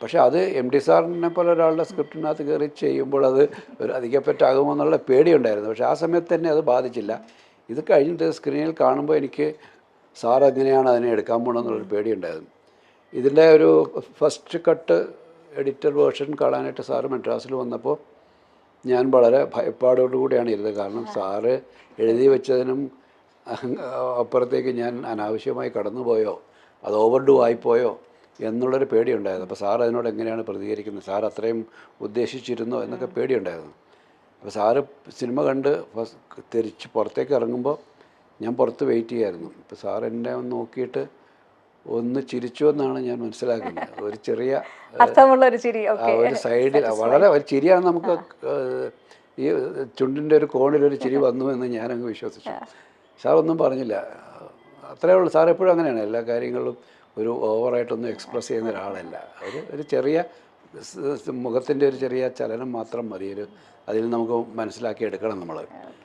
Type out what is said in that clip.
പക്ഷേ അത് M T സാറിനെ പോലെ ഒരാളുടെ സ്ക്രിപ്റ്റിനകത്ത് കയറി ചെയ്യുമ്പോൾ അത് ഒരു അധികപ്പറ്റാകുമോ എന്നുള്ള പേടിയുണ്ടായിരുന്നു. പക്ഷേ ആ സമയത്ത് തന്നെ അത് ബാധിച്ചില്ല. ഇത് കഴിഞ്ഞിട്ട് സ്ക്രീനിൽ കാണുമ്പോൾ എനിക്ക് സാർ എങ്ങനെയാണ് അതിനെ എടുക്കാൻ പോകണമെന്നുള്ളൊരു പേടിയുണ്ടായിരുന്നു. ഇതിൻ്റെ ഒരു ഫസ്റ്റ് കട്ട് എഡിറ്റർ വേർഷൻ കാണാനായിട്ട് സാറ് മദ്രാസിൽ വന്നപ്പോൾ ഞാൻ വളരെ ഭയപ്പാടോടുകൂടിയാണ് ഇരുന്നത്. കാരണം സാറ് എഴുതി വെച്ചതിനും അപ്പുറത്തേക്ക് ഞാൻ അനാവശ്യമായി കടന്നുപോയോ, അത് ഓവർഡു ആയിപ്പോയോ എന്നുള്ളൊരു പേടിയുണ്ടായിരുന്നു. അപ്പോൾ സാർ അതിനോട് എങ്ങനെയാണ് പ്രതികരിക്കുന്നത്, സാർ അത്രയും ഉദ്ദേശിച്ചിരുന്നോ എന്നൊക്കെ പേടിയുണ്ടായിരുന്നു. അപ്പോൾ സാറ് സിനിമ കണ്ട് തിരിച്ച് പുറത്തേക്ക് ഇറങ്ങുമ്പോൾ ഞാൻ പുറത്ത് വെയിറ്റ് ചെയ്യായിരുന്നു. ഇപ്പോൾ സാർ എന്നെ ഒന്ന് നോക്കിയിട്ട് ഒന്ന് ചിരിച്ചു എന്നാണ് ഞാൻ മനസ്സിലാക്കുന്നത്. ഒരു ചെറിയ ഒരു സൈഡിൽ വളരെ ഒരു ചിരിയാണ്. നമുക്ക് ഈ ചുണ്ടിൻ്റെ ഒരു കോണിലൊരു ചിരി വന്നു എന്ന് ഞാനങ്ങ് വിശ്വസിച്ചു. സാർ ഒന്നും പറഞ്ഞില്ല, അത്രയേ ഉള്ളൂ. സാർ എപ്പോഴും അങ്ങനെയാണ്, എല്ലാ കാര്യങ്ങളും ഒരു ഓവറായിട്ടൊന്നും എക്സ്പ്രസ് ചെയ്യുന്ന ഒരാളല്ല. ഒരു ചെറിയ മുഖത്തിൻ്റെ ഒരു ചെറിയ ചലനം മാത്രം മതി, അതിൽ നമുക്ക് മനസ്സിലാക്കി എടുക്കണം നമ്മൾ.